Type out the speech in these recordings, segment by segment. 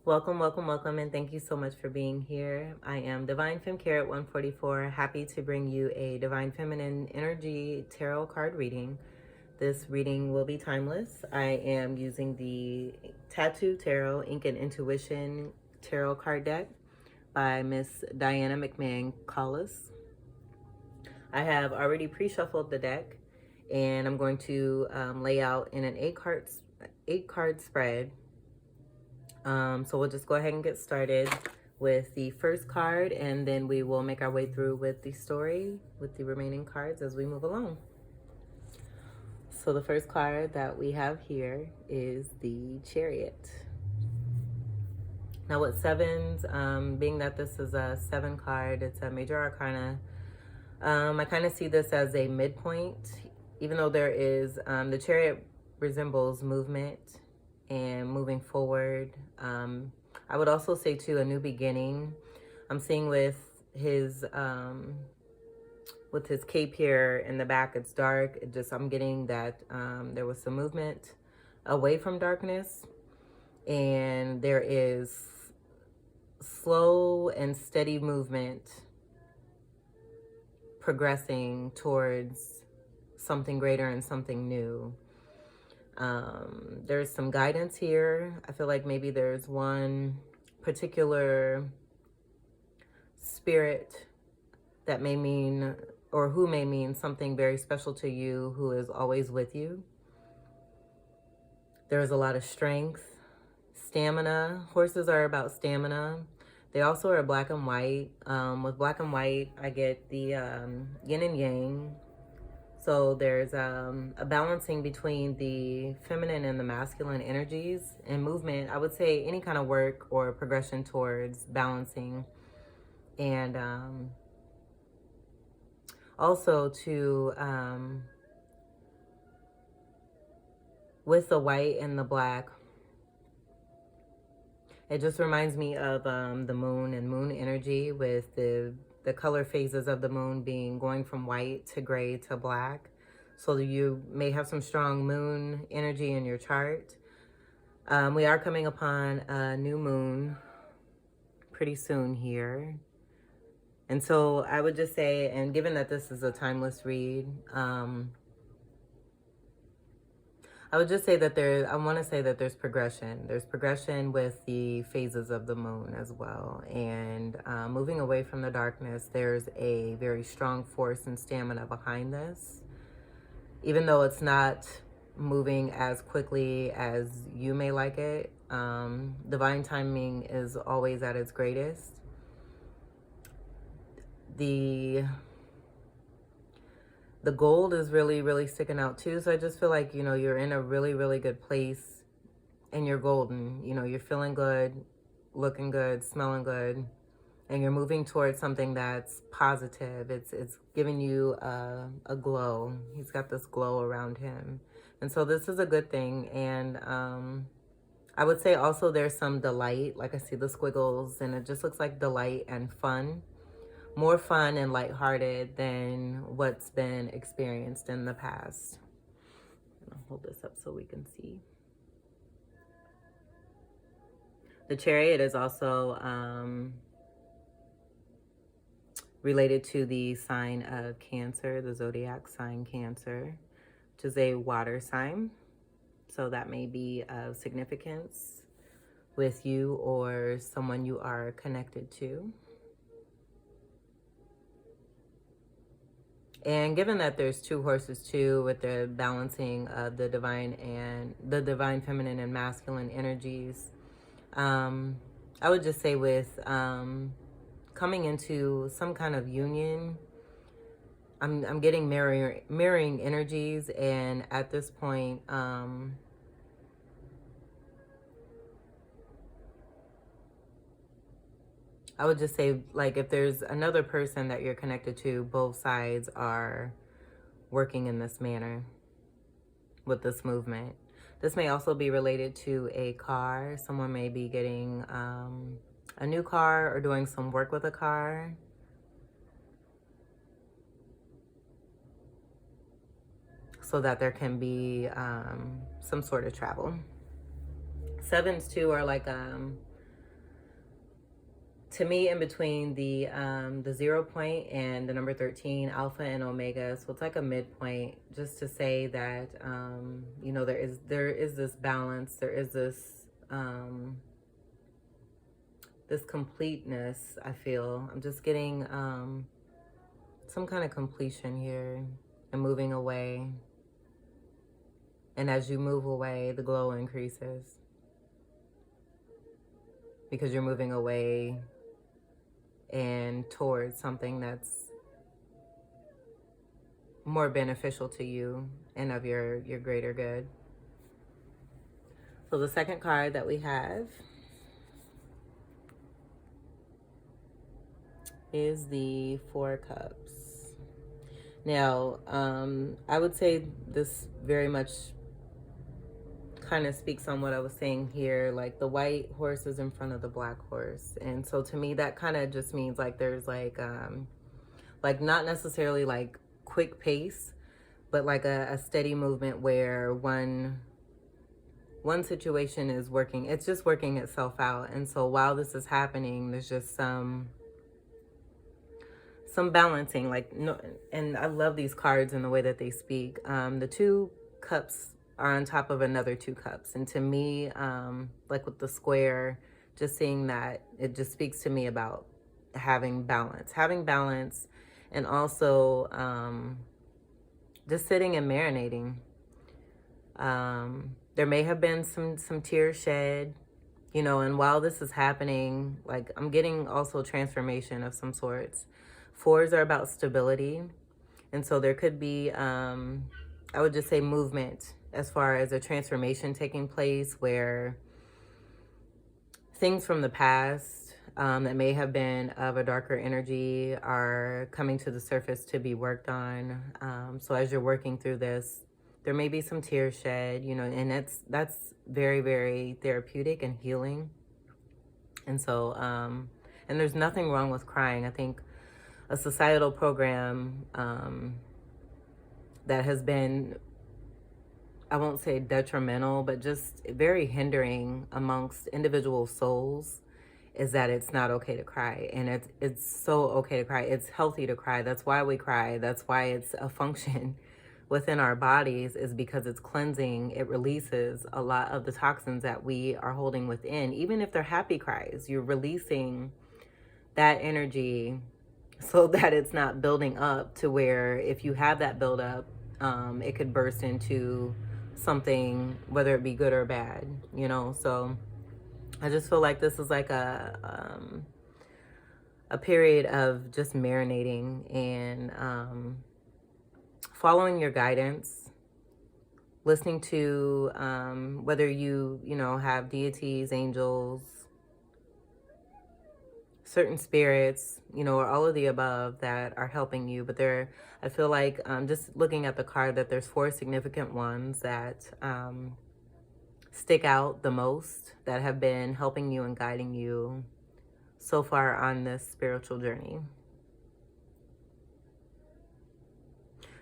Welcome, welcome, welcome, and thank you so much for being here. I am Divine Fem Carrot 144, happy to bring you a Divine Feminine Energy Tarot card reading. This reading will be timeless. I am using the Tattoo Tarot Ink and Intuition Tarot card deck by Miss Diana McMahon Collis. I have already pre-shuffled the deck, and I'm going to lay out in an eight card spread. So we'll just go ahead and get started with the first card, and then we will make our way through with the story with the remaining cards as we move along. So the first card that we have here is the Chariot. Now with sevens, being that this is a 7 card, it's a major arcana. I kind of see this as a midpoint, even though there is, the Chariot resembles movement and moving forward. I would also say too, a new beginning. I'm seeing with his cape here in the back, it's dark. I'm getting that there was some movement away from darkness, and there is slow and steady movement progressing towards something greater and something new. There's some guidance here. I feel like maybe there's one particular spirit that may mean, or who may mean something very special to you, who is always with you. There's a lot of strength, stamina. Horses are about stamina. They also are black and white. With black and white, I get the yin and yang. So there's a balancing between the feminine and the masculine energies and movement. I would say any kind of work or progression towards balancing. And also to, with the white and the black, it just reminds me of the moon and moon energy, with the color phases of the moon being going from white to gray to black. So you may have some strong moon energy in your chart. We are coming upon a new moon pretty soon here. And so I would just say, and given that this is a timeless read, I would just say that I want to say that there's progression. There's progression with the phases of the moon as well. And moving away from the darkness, there's a very strong force and stamina behind this. Even though it's not moving as quickly as you may like it, divine timing is always at its greatest. The gold is really, really sticking out too. So I just feel like, you're in a really, really good place and you're golden. You're feeling good, looking good, smelling good, and you're moving towards something that's positive. It's giving you a glow. He's got this glow around him. And so this is a good thing. And I would say also there's some delight. Like I see the squiggles, and it just looks like delight and fun. More fun and lighthearted than what's been experienced in the past. I'll hold this up so we can see. The Chariot is also related to the sign of Cancer, the zodiac sign Cancer, which is a water sign. So that may be of significance with you or someone you are connected to. And given that there's 2 horses too, with the balancing of the divine feminine and masculine energies, I would just say with coming into some kind of union, I'm getting mirroring energies, and at this point, I would just say, like, if there's another person that you're connected to, both sides are working in this manner with this movement. This may also be related to a car. Someone may be getting a new car or doing some work with a car. So that there can be some sort of travel. Sevens too are like to me, in between the 0 point and the number 13, Alpha and Omega. So it's like a midpoint, just to say that you know, there is this balance, there is this this completeness. I feel I'm just getting some kind of completion here and moving away. And as you move away, the glow increases because you're moving away and towards something that's more beneficial to you and of your greater good. So the second card that we have is the Four Cups. Now, I would say this very much kind of speaks on what I was saying here, like the white horse is in front of the black horse. And so to me, that kind of just means like there's like not necessarily like quick pace, but like a steady movement where one situation is working, it's just working itself out. And so while this is happening, there's just some balancing, like, no, and I love these cards and the way that they speak. The two cups are on top of another two cups, and to me, like with the square, just seeing that, it just speaks to me about having balance, and also just sitting and marinating. There may have been some tears shed, you know, and while this is happening, like, I'm getting also transformation of some sorts. Fours are about stability, and so there could be, I would just say, movement as far as a transformation taking place where things from the past that may have been of a darker energy are coming to the surface to be worked on. So as you're working through this, there may be some tears shed, you know, and that's very, very therapeutic and healing. And so, and there's nothing wrong with crying. I think a societal program that has been, I won't say detrimental, but just very hindering amongst individual souls, is that it's not okay to cry. And it's so okay to cry. It's healthy to cry. That's why we cry. That's why it's a function within our bodies, is because it's cleansing. It releases a lot of the toxins that we are holding within. Even if they're happy cries, you're releasing that energy so that it's not building up to where, if you have that build up, it could burst into something, whether it be good or bad, you know. So I just feel like this is like a period of just marinating and following your guidance, listening to whether you know, have deities, angels, certain spirits, you know, or all of the above that are helping you. But I feel like, just looking at the card, that there's four significant ones that stick out the most, that have been helping you and guiding you so far on this spiritual journey.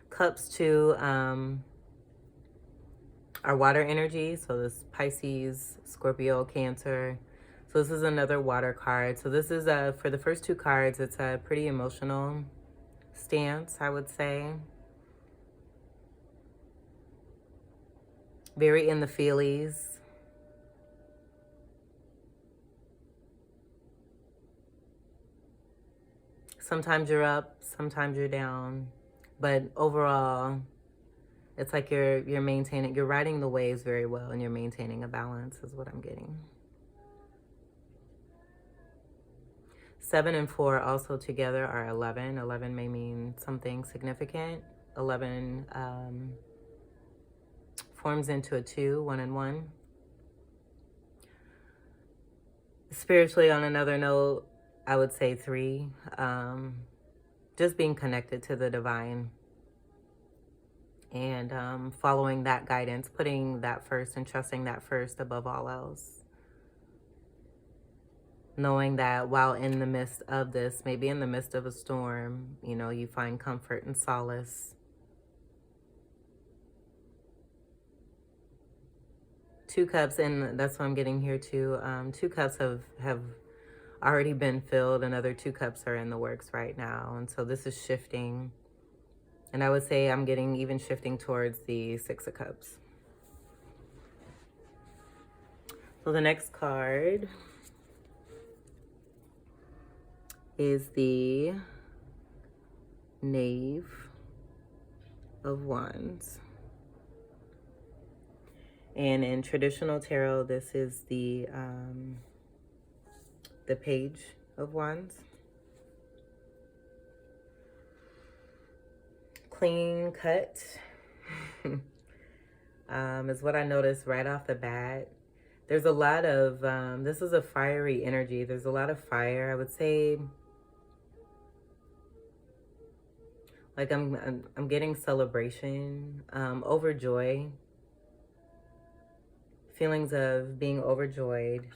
Cups two are water energy, so this Pisces, Scorpio, Cancer. So this is another water card. So this is for the first two cards, it's a pretty emotional stance, I would say. Very in the feelies. Sometimes you're up, sometimes you're down, but overall, it's like you're maintaining, you're riding the waves very well, and you're maintaining a balance, is what I'm getting. 7 and 4 also together are 11. 11 may mean something significant. 11 forms into a 2, 1 and 1. Spiritually, on another note, I would say 3. Just being connected to the divine and following that guidance, putting that first and trusting that first above all else. Knowing that while in the midst of this, maybe in the midst of a storm, you know, you find comfort and solace. 2 cups, and that's what I'm getting here too. 2 cups have already been filled. Another 2 cups are in the works right now. And so this is shifting. And I would say I'm getting even shifting towards the 6 of cups. So the next card is the Knave of Wands. And in traditional tarot, this is the Page of Wands. Clean cut is what I noticed right off the bat. There's a lot of, this is a fiery energy. There's a lot of fire. I would say, like I'm getting celebration, overjoy, feelings of being overjoyed.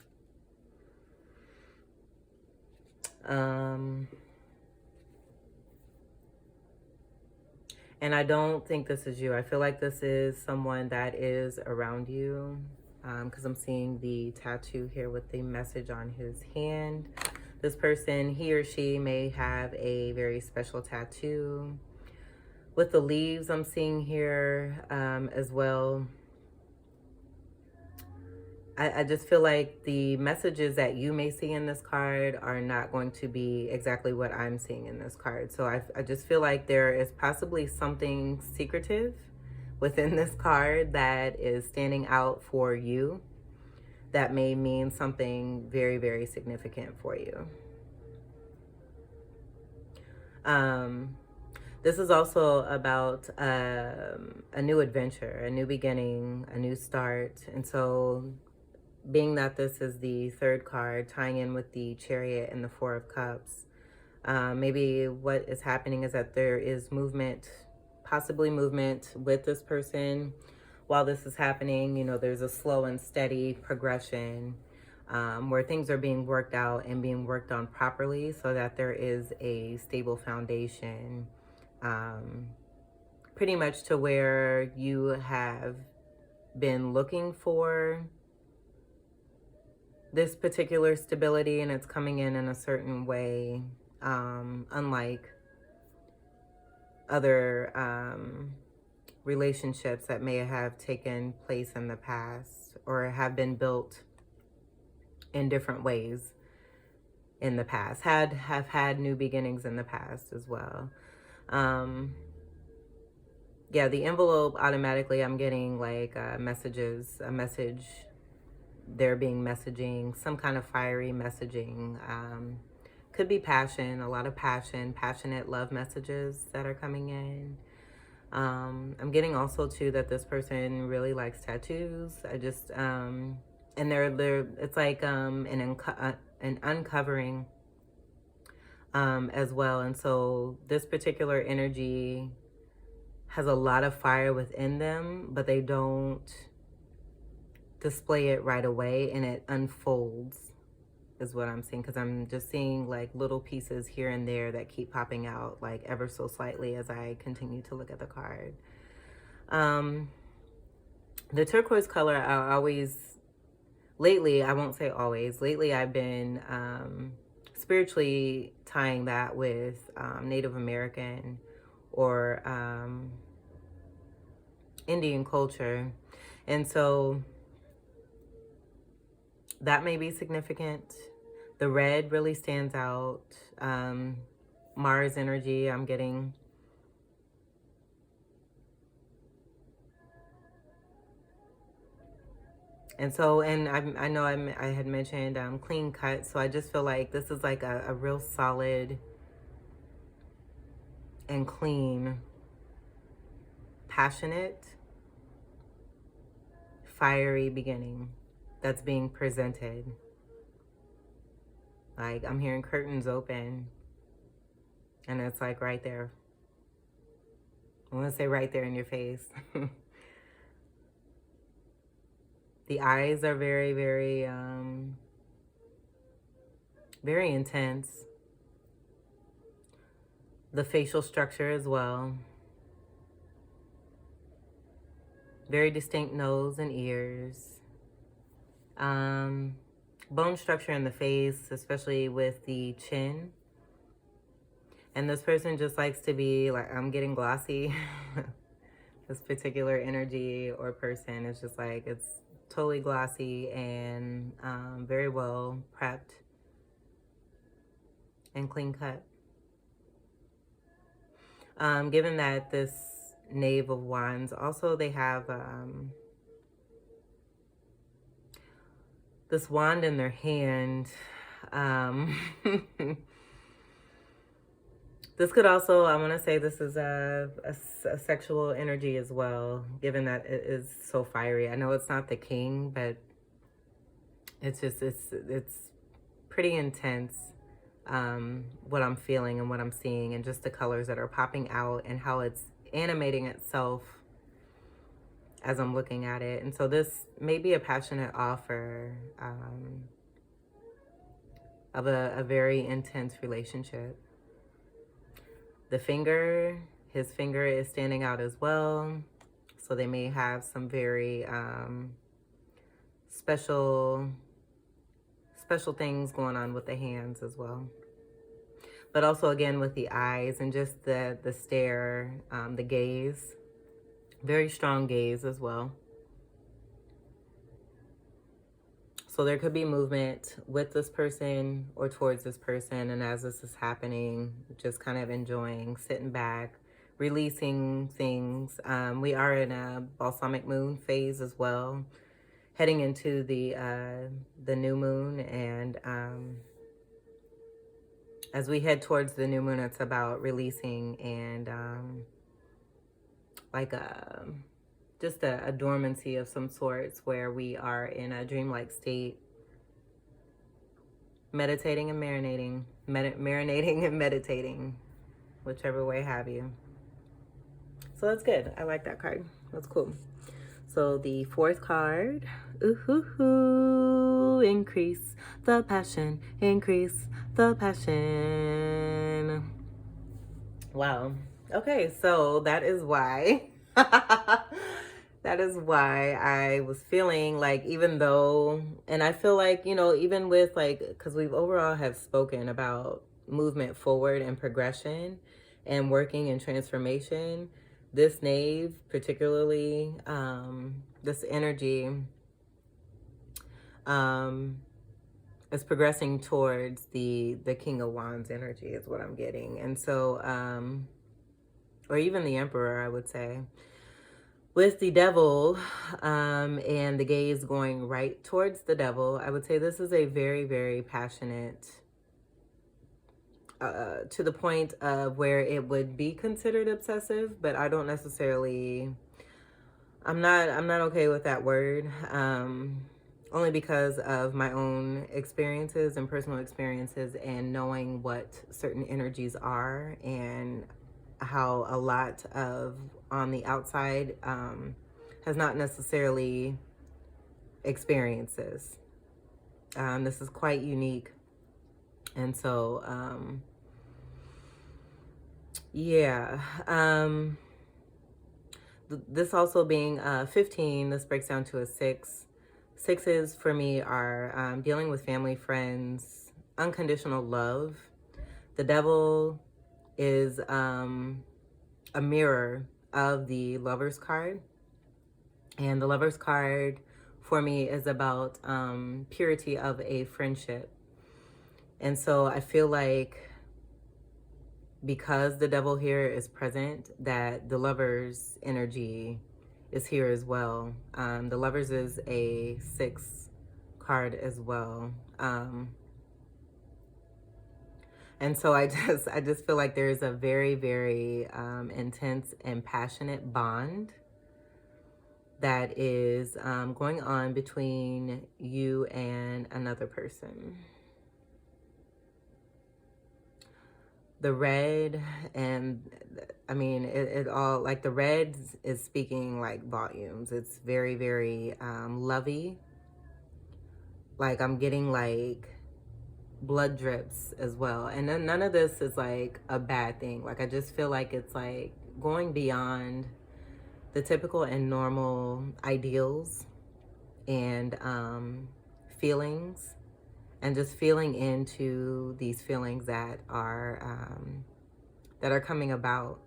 And I don't think this is you. I feel like this is someone that is around you, because I'm seeing the tattoo here with the message on his hand. This person, he or she may have a very special tattoo. With the leaves I'm seeing here as well. I just feel like the messages that you may see in this card are not going to be exactly what I'm seeing in this card. So I just feel like there is possibly something secretive within this card that is standing out for you that may mean something very, very significant for you. This is also about a new adventure, a new beginning, a new start. And so being that this is the 3rd card, tying in with the Chariot and the 4 of Cups, maybe what is happening is that there is movement, possibly movement with this person. While this is happening, you know, there's a slow and steady progression where things are being worked out and being worked on properly so that there is a stable foundation, pretty much to where you have been looking for this particular stability, and it's coming in a certain way, unlike other relationships that may have taken place in the past or have been built in different ways in the past, have had new beginnings in the past as well. Yeah, the envelope, automatically I'm getting like messages, a message. There being messaging, some kind of fiery messaging. Could be passion, a lot of passion, passionate love messages that are coming in. I'm getting also too that this person really likes tattoos. I just, and they're it's like an uncovering as well. And so this particular energy has a lot of fire within them, but they don't display it right away, and it unfolds is what I'm seeing, because I'm just seeing like little pieces here and there that keep popping out like ever so slightly as I continue to look at the card. The turquoise color, I always, lately, I won't say always, lately I've been spiritually tying that with Native American or Indian culture. And so that may be significant. The red really stands out. Mars energy, I'm getting. And so, and I know I had mentioned clean cut. So I just feel like this is like a real solid and clean, passionate, fiery beginning that's being presented. Like I'm hearing curtains open, and it's like right there. I want to say right there in your face. The eyes are very, very, very intense. The facial structure as well. Very distinct nose and ears. bone structure in the face, especially with the chin. And this person just likes to be like, I'm getting glossy. This particular energy or person is just like, it's totally glossy and very well prepped and clean cut. Given that this Knave of Wands, also they have this wand in their hand. This could also, I want to say this is a sexual energy as well, given that it is so fiery. I know it's not the king, but it's just, it's pretty intense, what I'm feeling and what I'm seeing, and just the colors that are popping out and how it's animating itself as I'm looking at it. And so this may be a passionate offer of a very intense relationship. The finger, his finger is standing out as well. So they may have some very special things going on with the hands as well. But also again with the eyes and just the stare, the gaze, very strong gaze as well. So there could be movement with this person or towards this person. And as this is happening, just kind of enjoying, sitting back, releasing things. We are in a balsamic moon phase as well, heading into the new moon. And as we head towards the new moon, it's about releasing and like just a dormancy of some sorts, where we are in a dreamlike state, meditating and marinating, marinating and meditating, whichever way have you. So that's good. I like that card. That's cool. So the fourth card, increase the passion, increase the passion. Wow. Okay, so that is why that is why I was feeling like, even though, and I feel like, you know, even with like, because we've overall have spoken about movement forward and progression and working and transformation, this knave particularly, this energy is progressing towards the King of Wands energy is what I'm getting. And so or even the Emperor, I would say, with the Devil and the gaze going right towards the Devil, I would say this is a very, very passionate, to the point of where it would be considered obsessive, but I don't necessarily, I'm not okay with that word, only because of my own experiences and personal experiences, and knowing what certain energies are, and how a lot of on the outside has not necessarily experiences. This is quite unique. And so, yeah. This also being 15, this breaks down to a 6. 6s for me are dealing with family, friends, unconditional love. The Devil is a mirror of the Lover's card. And the Lover's card for me is about purity of a friendship. And so I feel like, because the Devil here is present, that the Lover's energy is here as well. The Lover's is a 6 card as well. And so I just feel like there is a very, very intense and passionate bond that is going on between you and another person. The red, and I mean, it all, like the red is speaking like volumes. It's very, very lovey. Like I'm getting like blood drips as well. And then none of this is like a bad thing. Like I just feel like it's like going beyond the typical and normal ideals and feelings and just feeling into these feelings that are coming about.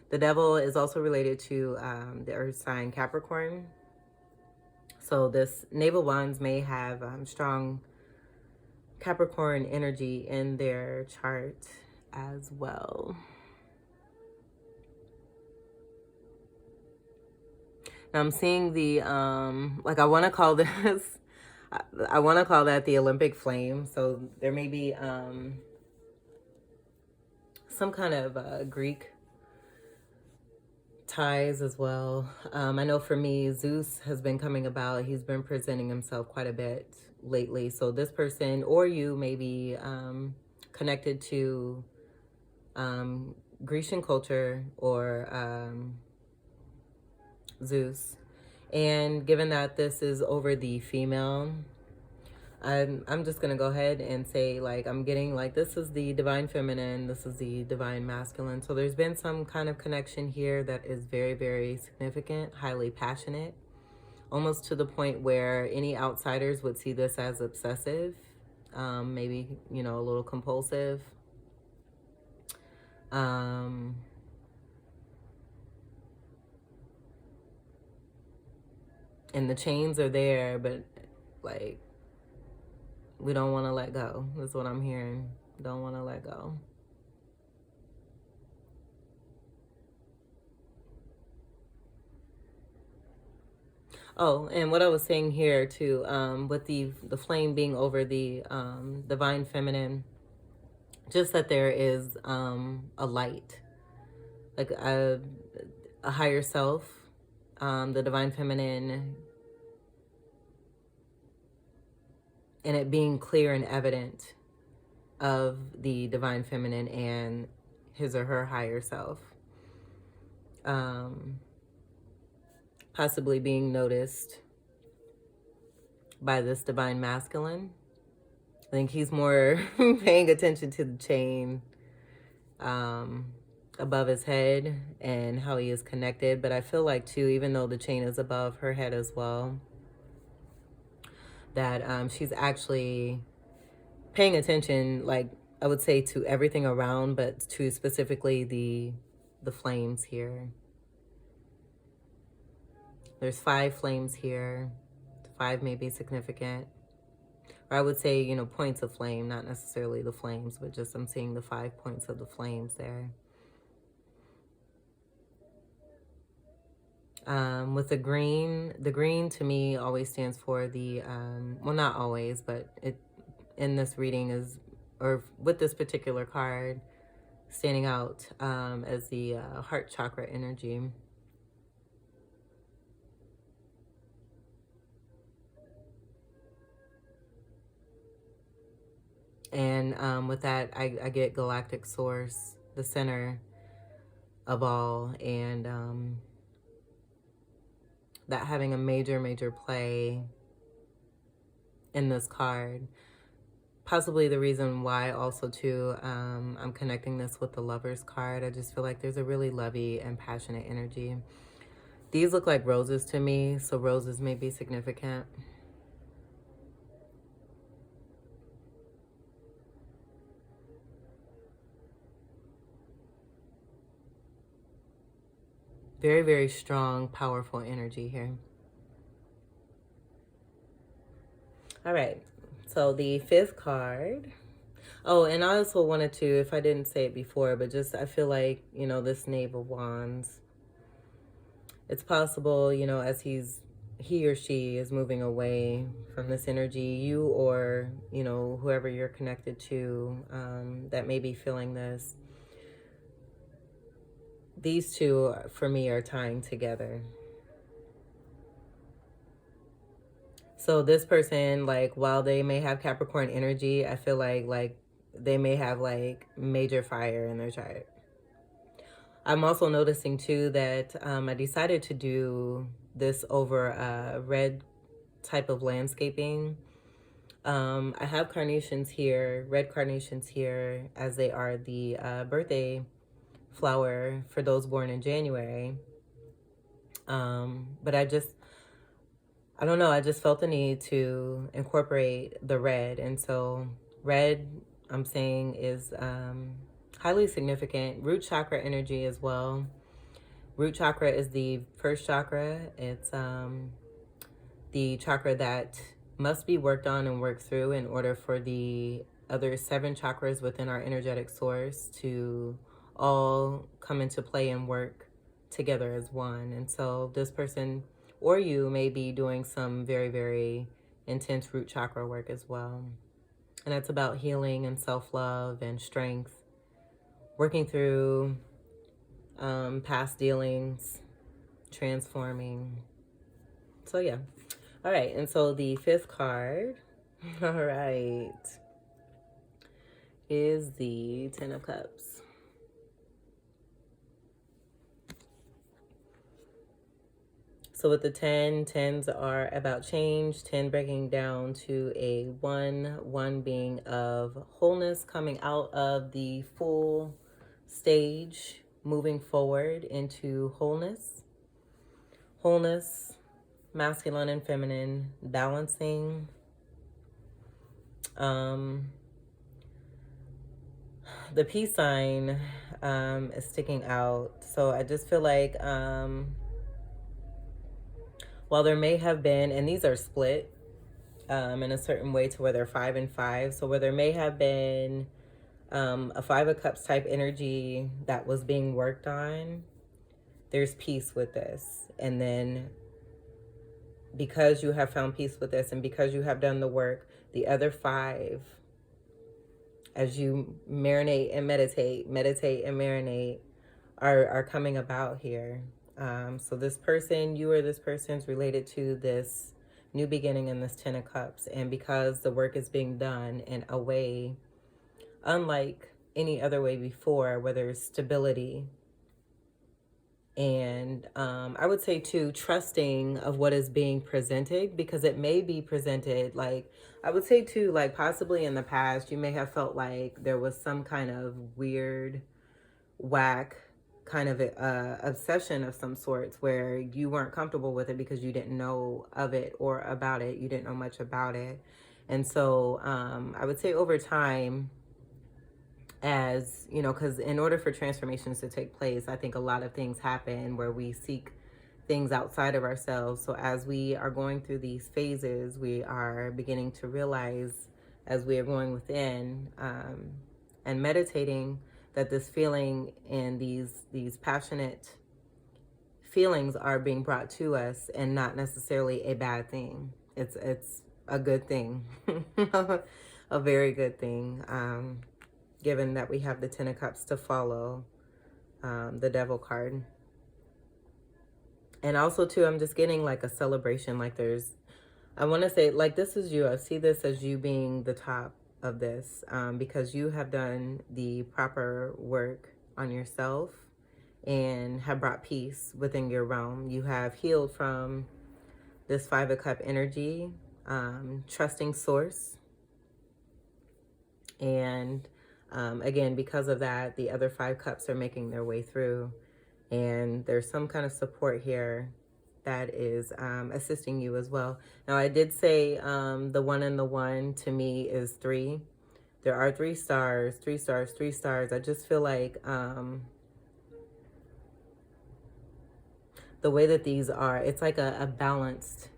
The devil is also related to the earth sign Capricorn. So this Knave of Wands may have strong Capricorn energy in their chart as well. Now I'm seeing the, like I want to call this, I want to call that the Olympic flame. So there may be some kind of Greek ties as well. I know for me, Zeus has been coming about. He's been presenting himself quite a bit lately. So this person or you may be connected to Grecian culture or Zeus. And given that this is over the female, I'm just gonna go ahead and say, like, I'm getting like this is the divine feminine, this is the divine masculine. So there's been some kind of connection here that is very, very significant, highly passionate, almost to the point where any outsiders would see this as obsessive, maybe, you know, a little compulsive. And the chains are there, but like, we don't want to let go. That's what I'm hearing. Don't want to let go. Oh, and what I was saying here too, with the flame being over the divine feminine, just that there is a light, like a higher self, the divine feminine, and it being clear and evident of the divine feminine and his or her higher self, possibly being noticed by this divine masculine. I think he's more paying attention to the chain above his head and how he is connected. But I feel like too, even though the chain is above her head as well, that she's actually paying attention, like I would say, to everything around, but to specifically the flames here. There's 5 flames here. 5 may be significant. Or I would say, you know, points of flame, not necessarily the flames, but just I'm seeing the 5 points of the flames there. With the green to me always stands for the, well, not always, but it in this reading is, or with this particular card, standing out as the heart chakra energy. And with that, I get galactic source, the center of all, and that having a major play in this card. Possibly the reason why also too, I'm connecting this with the Lover's card. I just feel like there's a really lovey and passionate energy. These look like roses to me, so roses may be significant. Very, very strong, powerful energy here. All right, so the 5th card. Oh, and I also wanted to, if I didn't say it before, but just I feel like, you know, this Knave of Wands, it's possible, you know, as he or she is moving away from this energy, you or, you know, whoever you're connected to that may be feeling this, these two for me are tying together. So this person, like, while they may have Capricorn energy, I feel like they may have like major fire in their chart. I'm also noticing too that I decided to do this over a red type of landscaping. I have carnations here, red carnations here, as they are the birthday flower for those born in January. But I I don't know, I just felt the need to incorporate the red. And so red, I'm saying, is highly significant. Root chakra energy as well. Root chakra is the first chakra. It's the chakra that must be worked on and worked through in order for the other 7 chakras within our energetic source to all come into play and work together as one. And so this person or you may be doing some very, very intense root chakra work as well. And it's about healing and self-love and strength, working through past dealings, transforming. So yeah. All right, and so the 5th card, all right, is the 10 of Cups. So with the 10, 10s are about change, 10 breaking down to a 1, 1 being of wholeness, coming out of the full stage, moving forward into wholeness. Wholeness, masculine and feminine, balancing. The peace sign is sticking out. So I just feel like while there may have been, and these are split in a certain way to where they're 5 and 5. So where there may have been a 5 of Cups type energy that was being worked on, there's peace with this. And then because you have found peace with this and because you have done the work, the other 5, as you marinate and meditate and marinate, are coming about here. So this person, you or this person's related to this new beginning in this 10 of Cups. And because the work is being done in a way unlike any other way before, where there's stability and I would say too, trusting of what is being presented, because it may be presented like, I would say too, like possibly in the past, you may have felt like there was some kind of weird, whack kind of obsession of some sorts where you weren't comfortable with it because you didn't know of it or about it. You didn't know much about it. And so I would say over time, as you know, because in order for transformations to take place, I think a lot of things happen where we seek things outside of ourselves. So as we are going through these phases, we are beginning to realize as we are going within and meditating that this feeling and these passionate feelings are being brought to us and not necessarily a bad thing. It's a good thing, a very good thing. Given that we have the 10 of Cups to follow the Devil card. And also too, I'm just getting like a celebration, like there's, I want to say like this is you. I see this as you being the top of this because you have done the proper work on yourself and have brought peace within your realm. You have healed from this 5 of Cup energy, trusting source. And again, because of that, the other 5 cups are making their way through. And there's some kind of support here that is assisting you as well. Now, I did say the 1 and the 1 to me is 3. There are 3 stars, 3 stars, 3 stars. I just feel like the way that these are, it's like a balanced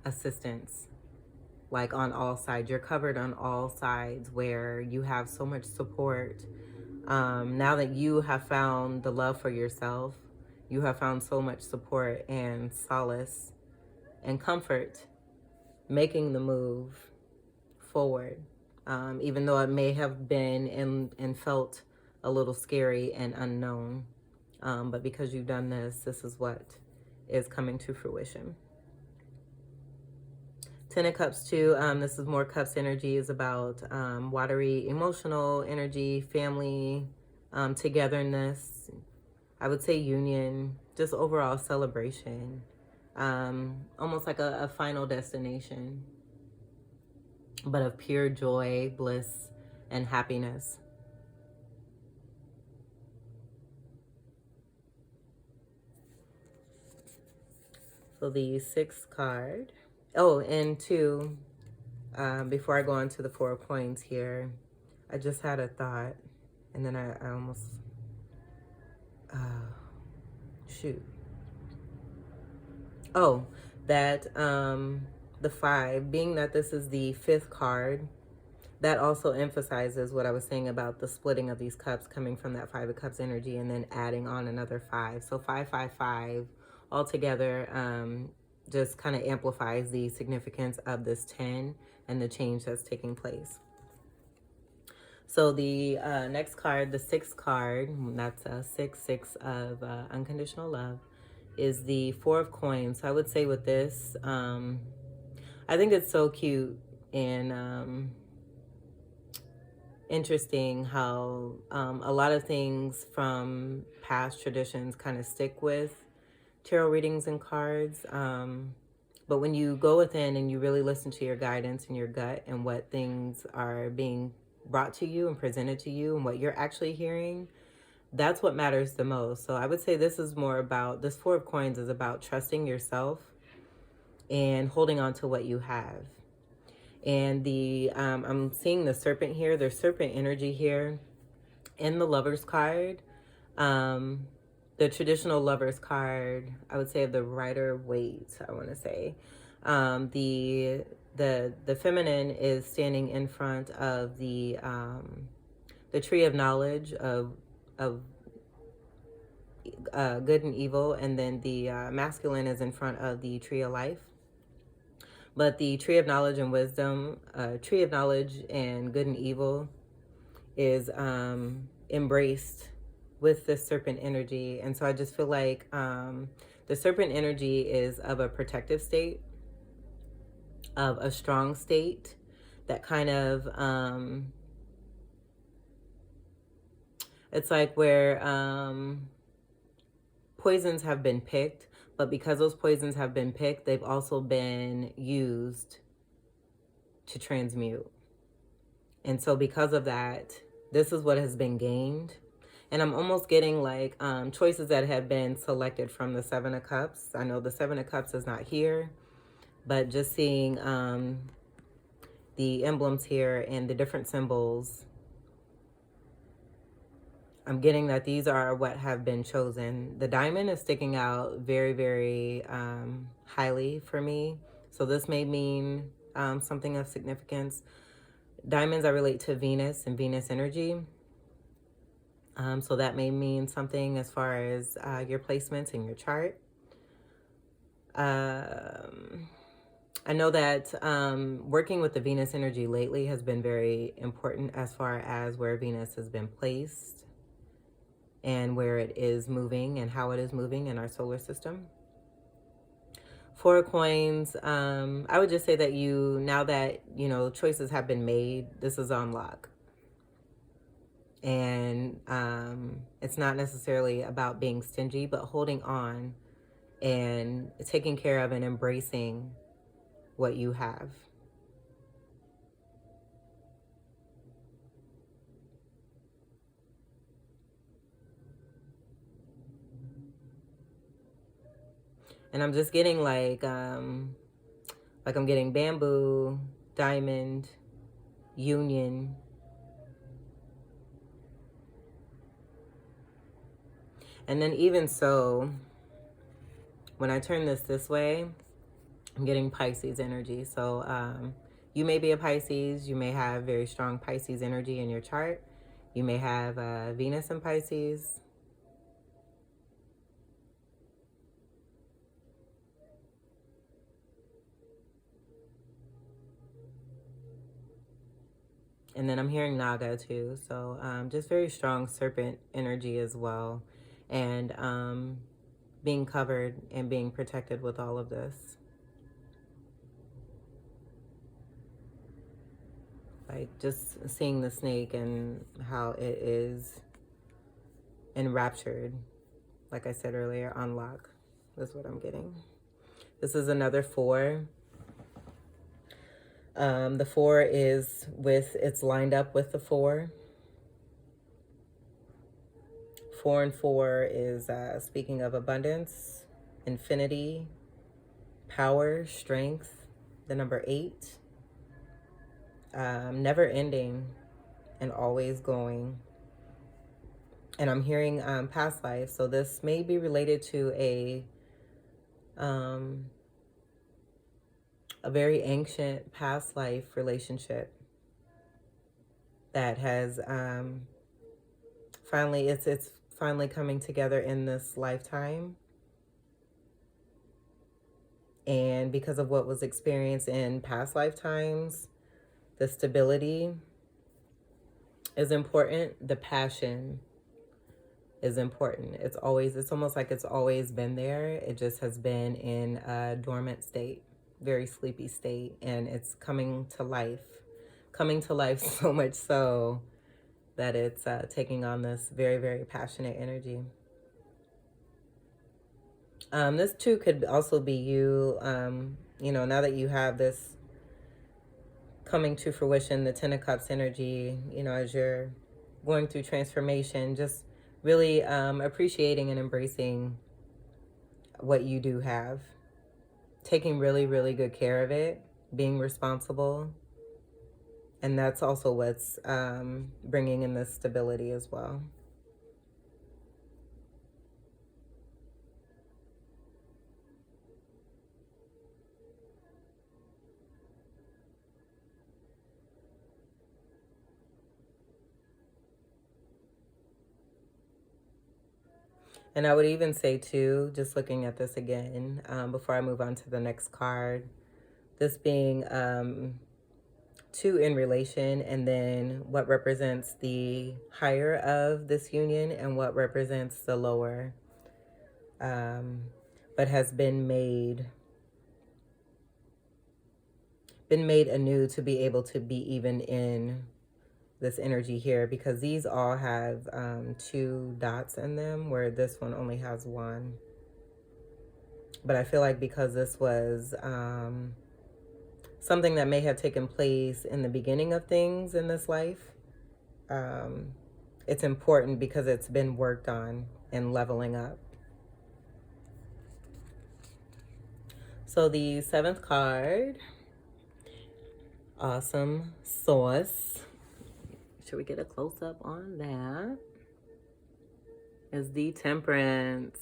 assistance. Like on all sides, you're covered on all sides where you have so much support. Now that you have found the love for yourself, you have found so much support and solace and comfort making the move forward. Even though it may have been and felt a little scary and unknown. But because you've done this, this is what is coming to fruition. 10 of Cups too, this is more Cups energy, is about watery emotional energy, family, togetherness, I would say union, just overall celebration, almost like a final destination, but of pure joy, bliss, and happiness. So the sixth card. Oh, and two, before I go on to the Four of Coins here, I just had a thought, and then I almost, shoot. Oh, that the five, being that this is the fifth card, that also emphasizes what I was saying about the splitting of these cups coming from that Five of Cups energy and then adding on another five. So 555 altogether just kind of amplifies the significance of this 10 and the change that's taking place. So the next card, the sixth card, that's a 6 of unconditional love, is the Four of Coins. So I would say with this, I think it's so cute and interesting how a lot of things from past traditions kind of stick with tarot readings and cards. But when you go within and you really listen to your guidance and your gut and what things are being brought to you and presented to you and what you're actually hearing, that's what matters the most. So I would say this is more about, this Four of Coins is about trusting yourself and holding on to what you have. And the I'm seeing the serpent here. There's serpent energy here in the Lover's card. The traditional Lover's card, I would say, of the Rider-Waite, I want to say. The feminine is standing in front of the tree of knowledge of good and evil, and then the masculine is in front of the tree of life. But the tree of knowledge and wisdom, tree of knowledge and good and evil is embraced with the serpent energy. And so I just feel like the serpent energy is of a protective state, of a strong state that kind of, it's like where poisons have been picked, but because those poisons have been picked, they've also been used to transmute. And so because of that, this is what has been gained. And I'm almost getting like choices that have been selected from the Seven of Cups. I know the Seven of Cups is not here, but just seeing the emblems here and the different symbols, I'm getting that these are what have been chosen. The diamond is sticking out very, very highly for me. So this may mean something of significance. Diamonds I relate to Venus and Venus energy. So that may mean something as far as your placements in your chart. I know that working with the Venus energy lately has been very important as far as where Venus has been placed and where it is moving and how it is moving in our solar system. Four of Coins, I would just say that now that, choices have been made, this is on lock. And it's not necessarily about being stingy, but holding on and taking care of and embracing what you have. And I'm just getting like I'm getting bamboo, diamond, union. And then even so, when I turn this way, I'm getting Pisces energy. So you may be a Pisces. You may have very strong Pisces energy in your chart. You may have Venus in Pisces. And then I'm hearing Naga too. So just very strong serpent energy as well. And being covered and being protected with all of this. Like just seeing the snake and how it is enraptured. Like I said earlier, on lock. That's what I'm getting. This is another 4. The 4 is it's lined up with the 4. 4 and 4 is speaking of abundance, infinity, power, strength, the number 8, never ending and always going. And I'm hearing past life. So this may be related to a very ancient past life relationship that has finally, it's finally coming together in this lifetime. And because of what was experienced in past lifetimes, the stability is important. The passion is important. It's almost like it's always been there. It just has been in a dormant state, very sleepy state, and it's coming to life so much so that it's taking on this very, very passionate energy. This too could also be you, now that you have this coming to fruition, the 10 of Cups energy, as you're going through transformation, just really appreciating and embracing what you do have, taking really, really good care of it, being responsible. And that's also what's bringing in this stability as well. And I would even say too, just looking at this again, before I move on to the next card, this being 2 in relation, and then what represents the higher of this union and what represents the lower, but has been made anew to be able to be even in this energy here, because these all have 2 dots in them, where this one only has 1. But I feel like because this was something that may have taken place in the beginning of things in this life, it's important because it's been worked on and leveling up. So the 7th card, awesome sauce. Should we get a close-up on that? Is the Temperance.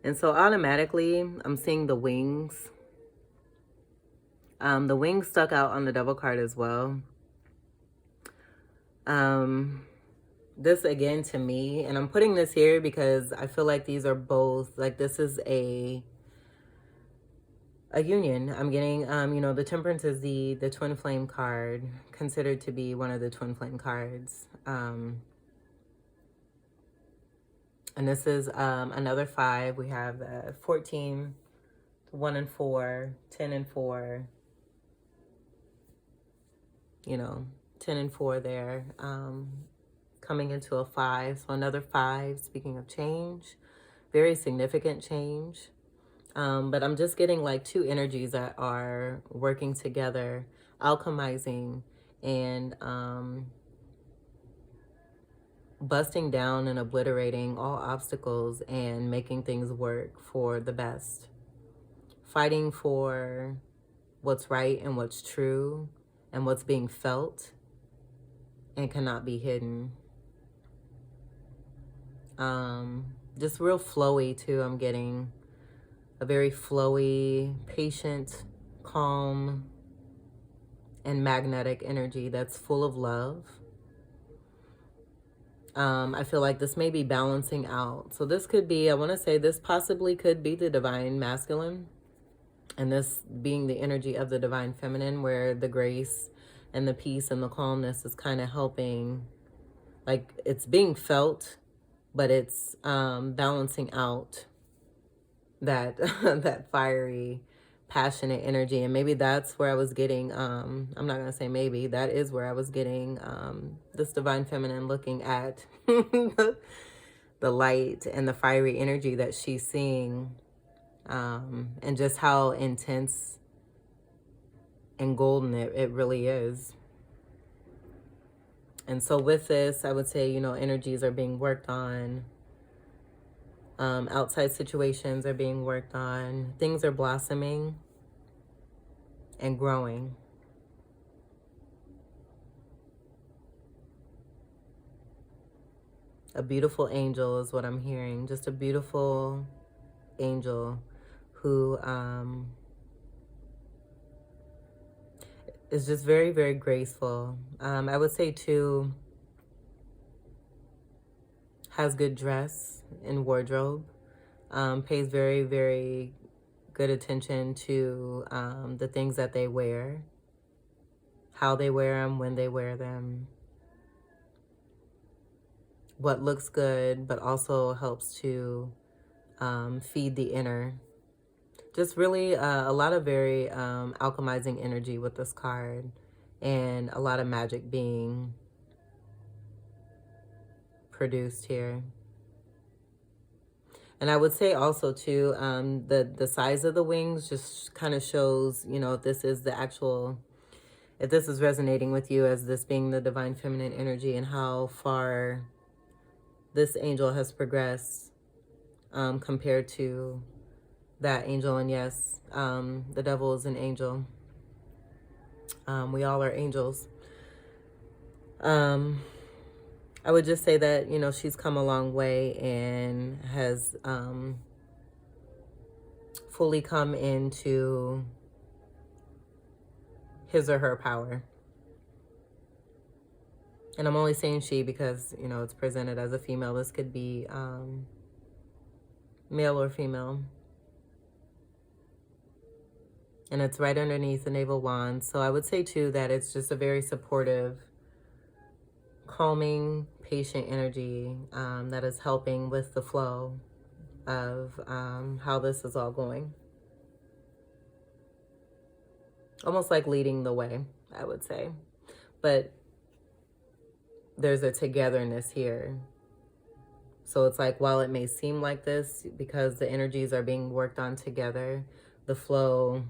And so automatically, I'm seeing the wings. The wings stuck out on the Devil card as well. This again to me, and I'm putting this here because I feel like these are both, like this is a union. I'm getting, the Temperance is the twin flame card, considered to be one of the twin flame cards. And this is another 5. We have 14, 1 and 4, 10 and 4, 10 and 4 there, coming into a 5. So another 5, speaking of change, very significant change. But I'm just getting like 2 energies that are working together, alchemizing and busting down and obliterating all obstacles and making things work for the best. Fighting for what's right and what's true and what's being felt and cannot be hidden. Just real flowy too. I'm getting a very flowy, patient, calm, and magnetic energy that's full of love. I feel like this may be balancing out. So this could be, I want to say this possibly could be the divine masculine, and this being the energy of the divine feminine, where the grace and the peace and the calmness is kind of helping, like it's being felt, but it's balancing out that that fiery, passionate energy. And maybe that's where I was getting, I'm not going to say maybe, that is where I was getting this divine feminine looking at the light and the fiery energy that she's seeing, and just how intense and golden it really is. And so with this, I would say, energies are being worked on Outside situations are being worked on. Things are blossoming and growing. A beautiful angel is what I'm hearing. Just a beautiful angel who is just very, very graceful. I would say too, has good dress and wardrobe. Pays very, very good attention to the things that they wear, how they wear them, when they wear them, what looks good, but also helps to feed the inner. Just really a lot of very alchemizing energy with this card, and a lot of magic being produced here. And I would say also too, the size of the wings just kind of shows, you know, if this is the actual, if this is resonating with you as this being the divine feminine energy, and how far this angel has progressed compared to that angel. And yes, the devil is an angel. We all are angels. I would just say that, you know, she's come a long way and has fully come into his or her power. And I'm only saying she because, you know, it's presented as a female. This could be male or female. And it's right underneath the navel wand. So I would say too that it's just a very supportive, calming, patient energy that is helping with the flow of how this is all going. Almost like leading the way, I would say. But there's a togetherness here. So it's like, while it may seem like this, because the energies are being worked on together, the flow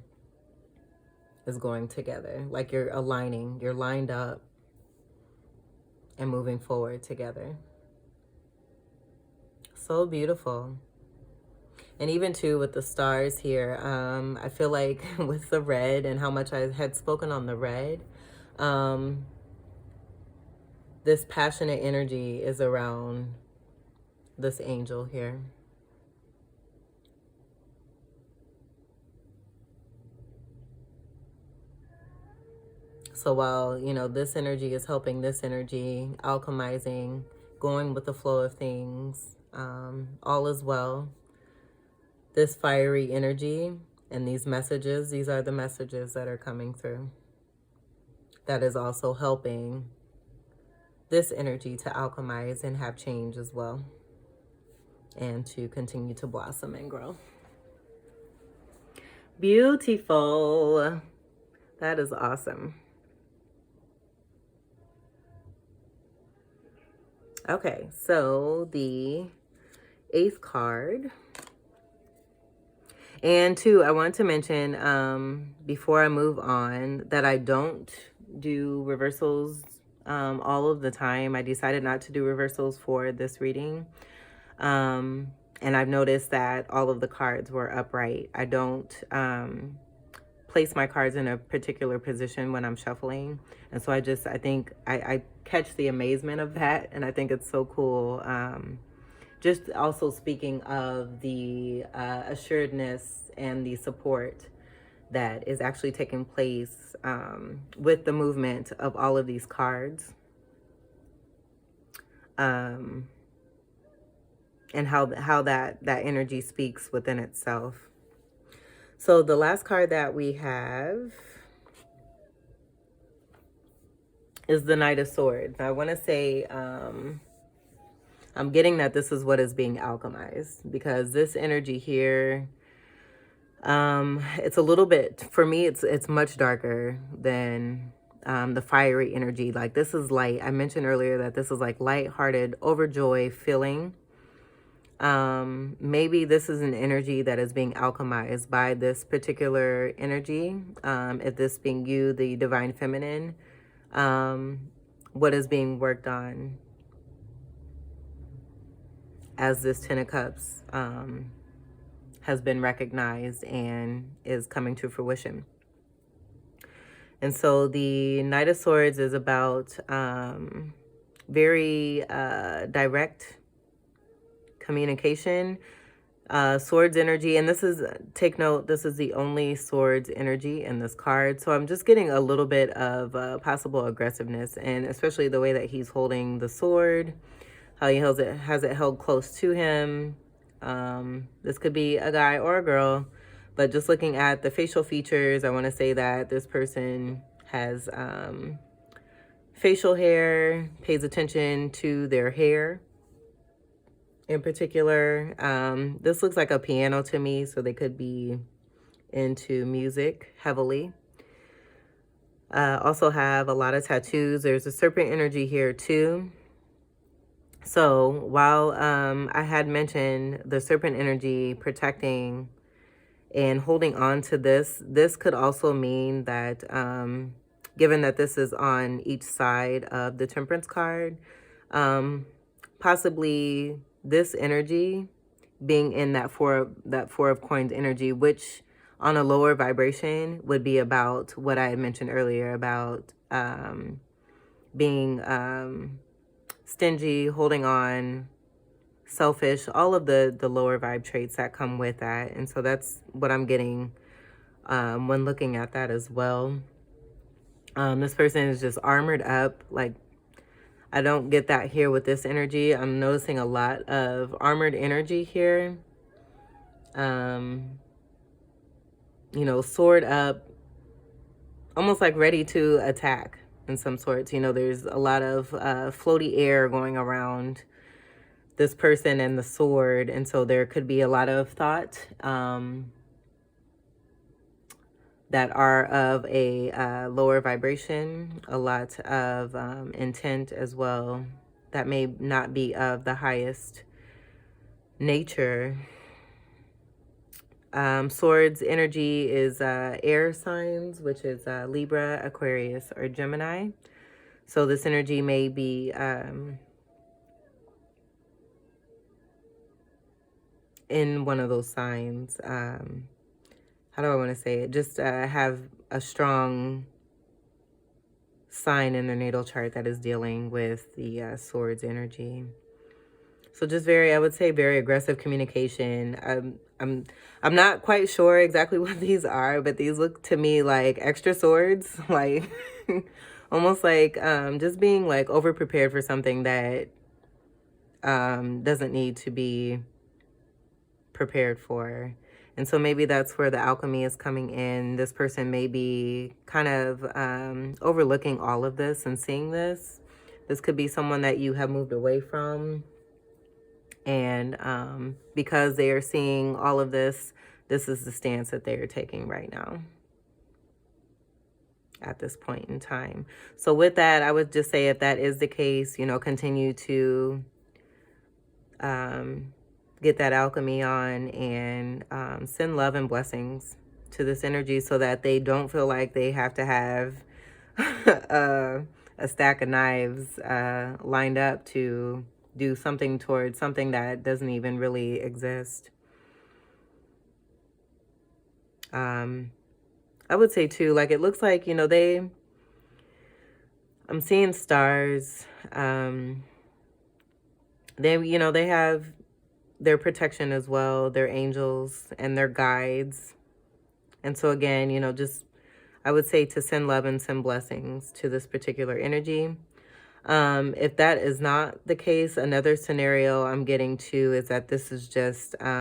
is going together. Like you're aligning, you're lined up and moving forward together. So beautiful. And even too with the stars here, I feel like with the red and how much I had spoken on the red, this passionate energy is around this angel here. So while, you know, this energy is helping this energy, alchemizing, going with the flow of things, all is well. This fiery energy and these messages, these are the messages that are coming through. That is also helping this energy to alchemize and have change as well, and to continue to blossom and grow. Beautiful. That is awesome. Okay, so the 8th card. And two, I want to mention before I move on that I don't do reversals all of the time. I decided not to do reversals for this reading. And I've noticed that all of the cards were upright. I don't place my cards in a particular position when I'm shuffling. And so I think I catch the amazement of that. And I think it's so cool. Just also speaking of the assuredness and the support that is actually taking place with the movement of all of these cards. And how that energy speaks within itself. So the last card that we have is the Knight of Swords. Now, I want to say I'm getting that this is what is being alchemized, because this energy here, it's a little bit, for me, it's much darker than the fiery energy. Like, this is light. I mentioned earlier that this is like light-hearted, overjoyed feeling. Maybe this is an energy that is being alchemized by this particular energy. If this being you, the divine feminine, what is being worked on as this Ten of Cups has been recognized and is coming to fruition. And so the Knight of Swords is about very direct communication, swords energy. And this is, take note, this is the only swords energy in this card. So I'm just getting a little bit of possible aggressiveness, and especially the way that he's holding the sword, how he has it held close to him. This could be a guy or a girl, but just looking at the facial features, I want to say that this person has facial hair, pays attention to their hair in particular. This looks like a piano to me, so they could be into music heavily. Also have a lot of tattoos. There's a serpent energy here too. So while I had mentioned the serpent energy protecting and holding on to this could also mean that given that this is on each side of the Temperance card, possibly this energy being in that four of coins energy, which on a lower vibration would be about what I had mentioned earlier about being stingy, holding on, selfish, all of the lower vibe traits that come with that. And so that's what I'm getting when looking at that as well. This person is just armored up. Like, I don't get that here with this energy. I'm noticing a lot of armored energy here. You know, sword up, almost like ready to attack in some sorts. You know, there's a lot of floaty air going around this person and the sword. And so there could be a lot of thought that are of a lower vibration, a lot of intent as well that may not be of the highest nature. Swords energy is air signs, which is Libra, Aquarius, or Gemini. So this energy may be in one of those signs. How do I want to say it? Just have a strong sign in their natal chart that is dealing with the swords energy. So just very, I would say, very aggressive communication. I'm not quite sure exactly what these are, but these look to me like extra swords, like almost like just being like over prepared for something that doesn't need to be prepared for. And so maybe that's where the alchemy is coming in. This person may be kind of overlooking all of this and seeing this. This could be someone that you have moved away from. And because they are seeing all of this, this is the stance that they are taking right now at this point in time. So with that, I would just say if that is the case, you know, continue to get that alchemy on and send love and blessings to this energy so that they don't feel like they have to have a stack of knives lined up to do something towards something that doesn't even really exist. I would say too, like, it looks like, you know, I'm seeing stars. They, you know, they have their protection as well, their angels and their guides. And so again, you know, just, I would say to send love and send blessings to this particular energy. If that is not the case, another scenario I'm getting to is that this is just